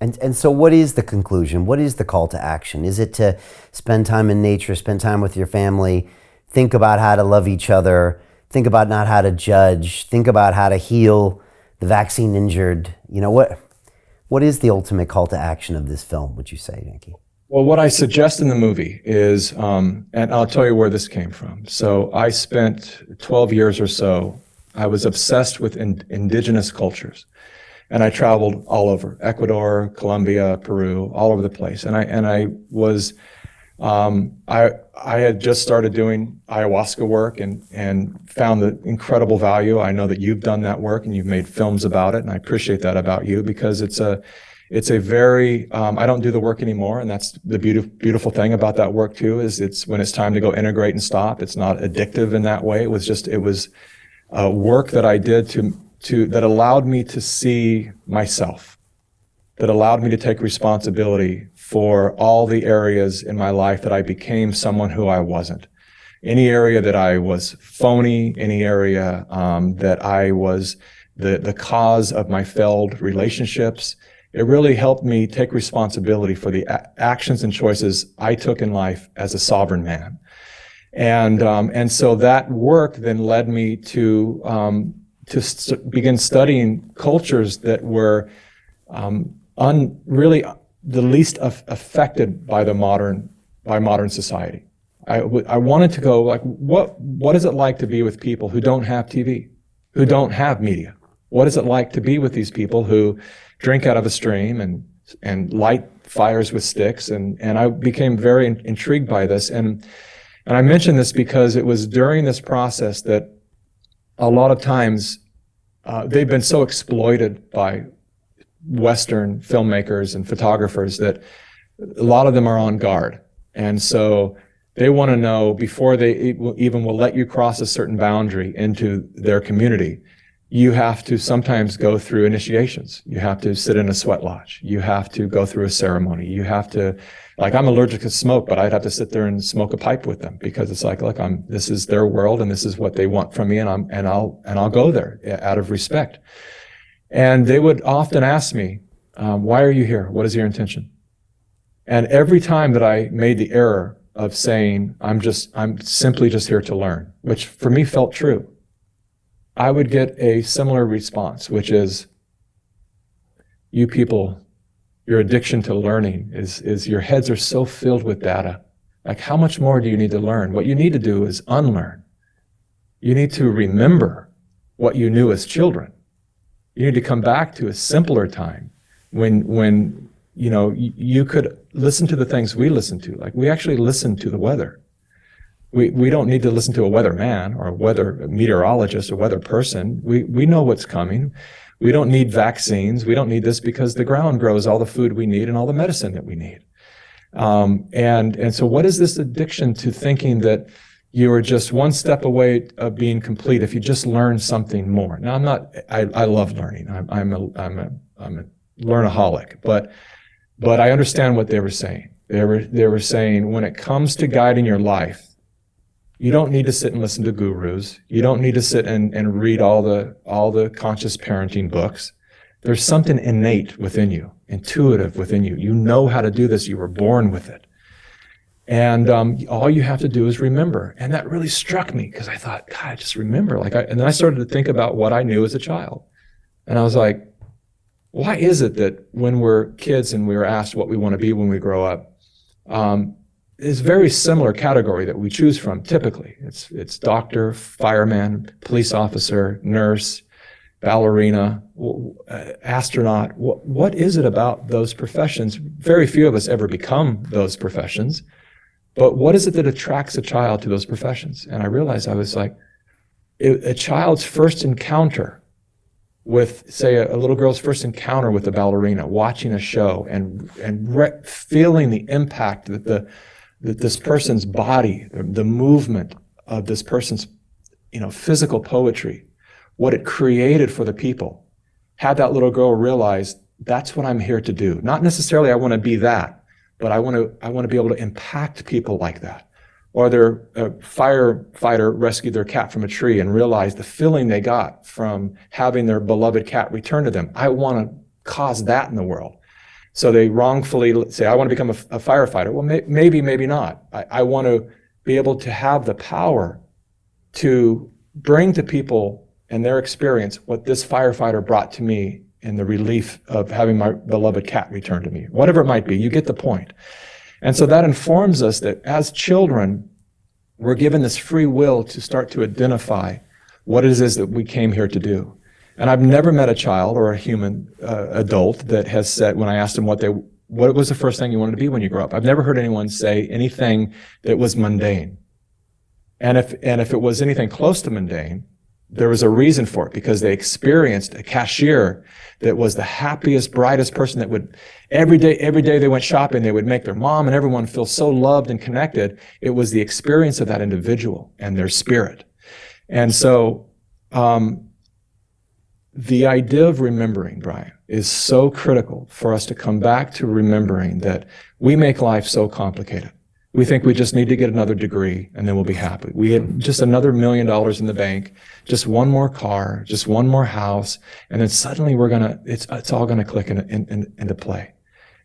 And so what is the conclusion? What is the call to action? Is it to spend time in nature, spend time with your family, think about how to love each other, think about not how to judge, think about how to heal the vaccine injured? What is the ultimate call to action of this film, would you say, Mikki? Well, what I suggest in the movie is, and I'll tell you where this came from. So I spent 12 years or so, I was obsessed with indigenous cultures. And I traveled all over, Ecuador, Colombia, Peru, all over the place. And I was, I had just started doing ayahuasca work and found the incredible value. I know that you've done that work and you've made films about it, and I appreciate that about you, because it's a very, I don't do the work anymore, and that's the beautiful thing about that work too, is it's when it's time to go integrate and stop, it's not addictive in that way. It was work that I did that allowed me to see myself, that allowed me to take responsibility for all the areas in my life that I became someone who I wasn't. Any area that I was phony, any area that I was the cause of my failed relationships, it really helped me take responsibility for the actions and choices I took in life as a sovereign man. And so that work then led me to begin studying cultures that were really the least affected by modern society. I wanted to go, like, what is it like to be with people who don't have TV, who don't have media? What is it like to be with these people who drink out of a stream and light fires with sticks? And I became very intrigued by this. And I mention this because it was during this process that a lot of times they've been so exploited by Western filmmakers and photographers that a lot of them are on guard. And so they want to know, before they even will let you cross a certain boundary into their community, you have to sometimes go through initiations. You have to sit in a sweat lodge. You have to go through a ceremony. You have to, like, I'm allergic to smoke, but I'd have to sit there and smoke a pipe with them, because it's like, look, this is their world and this is what they want from me, and I'll go there out of respect. And they would often ask me, why are you here? What is your intention? And every time that I made the error of saying, I'm simply just here to learn, which for me felt true, I would get a similar response, which is, you people, your addiction to learning is your heads are so filled with data. Like, how much more do you need to learn? What you need to do is unlearn. You need to remember what you knew as children. You need to come back to a simpler time when you could listen to the things we listen to. Like, we actually listen to the weather. We don't need to listen to a weatherman or a meteorologist or weather person. We know what's coming. We don't need vaccines. We don't need this, because the ground grows all the food we need and all the medicine that we need. And so what is this addiction to thinking that you are just one step away of being complete if you just learn something more? Now, I love learning. I'm a learnaholic, but I understand what they were saying. They were saying, when it comes to guiding your life, you don't need to sit and listen to gurus. You don't need to sit and read all the conscious parenting books. There's something innate within you, intuitive within you. You know how to do this. You were born with it. And all you have to do is remember. And that really struck me, because I thought, God, just remember. And then I started to think about what I knew as a child. And I was like, why is it that when we're kids and we were asked what we want to be when we grow up, is very similar category that we choose from typically. It's doctor, fireman, police officer, nurse, ballerina, astronaut. What is it about those professions? Very few of us ever become those professions, but what is it that attracts a child to those professions? And I realized, I was like, a child's first encounter with, say, a little girl's first encounter with a ballerina, watching a show and feeling the impact that this person's body, the movement of this person's, physical poetry, what it created for the people, had that little girl realize, that's what I'm here to do. Not necessarily I want to be that, but I want to be able to impact people like that. Or their firefighter rescued their cat from a tree and realized the feeling they got from having their beloved cat return to them. I want to cause that in the world. So they wrongfully say, I want to become a firefighter. Well, maybe, maybe not. I want to be able to have the power to bring to people and their experience what this firefighter brought to me in the relief of having my beloved cat returned to me. Whatever it might be, you get the point. And so that informs us that as children, we're given this free will to start to identify what it is that we came here to do. And I've never met a child or a human adult that has said, when I asked them what was the first thing you wanted to be when you grew up? I've never heard anyone say anything that was mundane. And if it was anything close to mundane, there was a reason for it, because they experienced a cashier that was the happiest, brightest person that would, every day they went shopping, they would make their mom and everyone feel so loved and connected. It was the experience of that individual and their spirit. And so, the idea of remembering, Brian, is so critical for us to come back to remembering that we make life so complicated. We think we just need to get another degree and then we'll be happy. We had just another $1 million in the bank, just one more car, just one more house, and then suddenly it's all gonna click into play.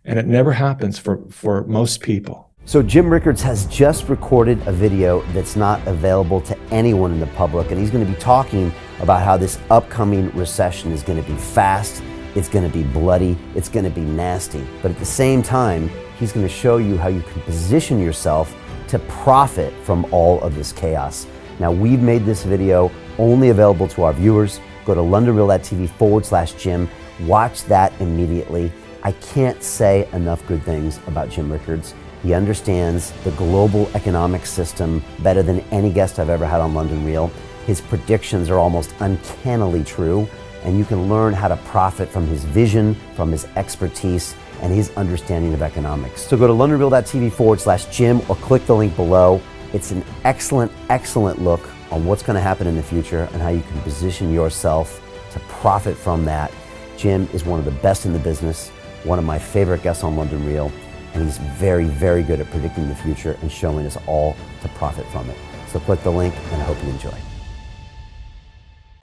And it never happens for most people. So Jim Rickards has just recorded a video that's not available to anyone in the public, and he's going to be talking about how this upcoming recession is going to be fast, it's going to be bloody, it's going to be nasty. But at the same time, he's going to show you how you can position yourself to profit from all of this chaos. Now, we've made this video only available to our viewers. Go to londonreal.tv/Jim, watch that immediately. I can't say enough good things about Jim Rickards. He understands the global economic system better than any guest I've ever had on London Real. His predictions are almost uncannily true, and you can learn how to profit from his vision, from his expertise, and his understanding of economics. So go to londonreal.tv/Jim or click the link below. It's an excellent, excellent look on what's going to happen in the future and how you can position yourself to profit from that. Jim is one of the best in the business, one of my favorite guests on London Real, and he's very, very good at predicting the future and showing us all to profit from it. So click the link, and I hope you enjoy.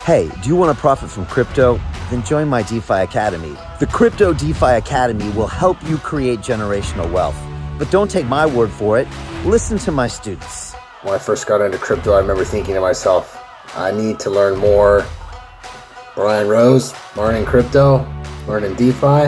Hey, do you want to profit from crypto? Then join my DeFi Academy. The Crypto DeFi Academy will help you create generational wealth. But don't take my word for it. Listen to my students. When I first got into crypto, I remember thinking to myself, I need to learn more. Brian Rose, learning crypto, learning DeFi,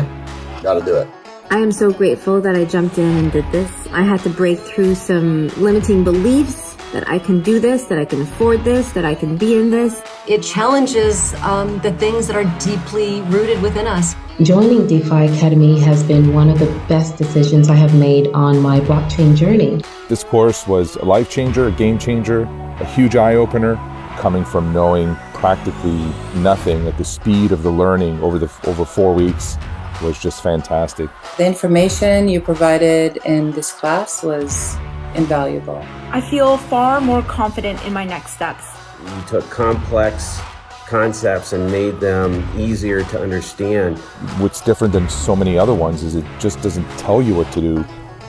gotta do it. I am so grateful that I jumped in and did this. I had to break through some limiting beliefs that I can do this, that I can afford this, that I can be in this. It challenges the things that are deeply rooted within us. Joining DeFi Academy has been one of the best decisions I have made on my blockchain journey. This course was a life changer, a game changer, a huge eye-opener, coming from knowing practically nothing at the speed of the learning over 4 weeks. Was just fantastic. The information you provided in this class was invaluable. I feel far more confident in my next steps. You took complex concepts and made them easier to understand. What's different than so many other ones is it just doesn't tell you what to do.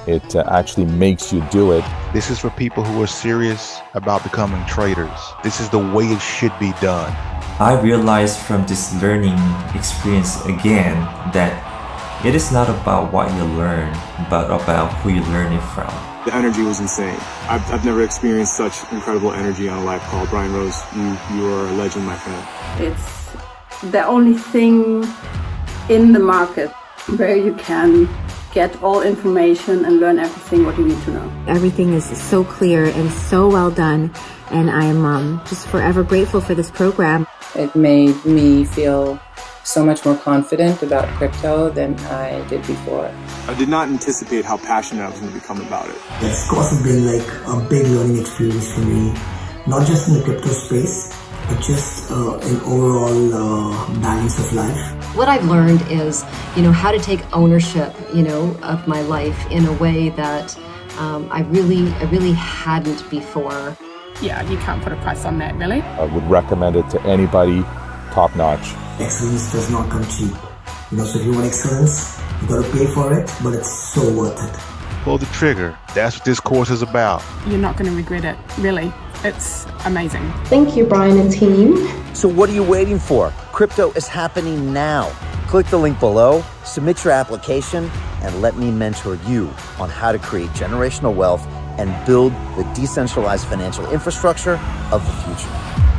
It actually makes you do it. This is for people who are serious about becoming traders. This is the way it should be done. I realized from this learning experience again that it is not about what you learn, but about who you learn it from. The energy was insane. I've never experienced such incredible energy on a live call. Brian Rose, you are a legend, my friend. It's the only thing in the market where you can get all information and learn everything what you need to know. Everything is so clear and so well done, and I am just forever grateful for this program. It made me feel so much more confident about crypto than I did before. I did not anticipate how passionate I was going to become about it. This course has been like a big learning experience for me, not just in the crypto space, but just an overall balance of life. What I've learned is, how to take ownership, of my life in a way that I really hadn't before. Yeah, you can't put a price on that, really. I would recommend it to anybody, top notch. Excellence does not come cheap. So if you want excellence, you gotta pay for it, but it's so worth it. Pull the trigger. That's what this course is about. You're not going to regret it, really. It's amazing. Thank you, Brian and team. So what are you waiting for? Crypto is happening now. Click the link below, submit your application, and let me mentor you on how to create generational wealth and build the decentralized financial infrastructure of the future.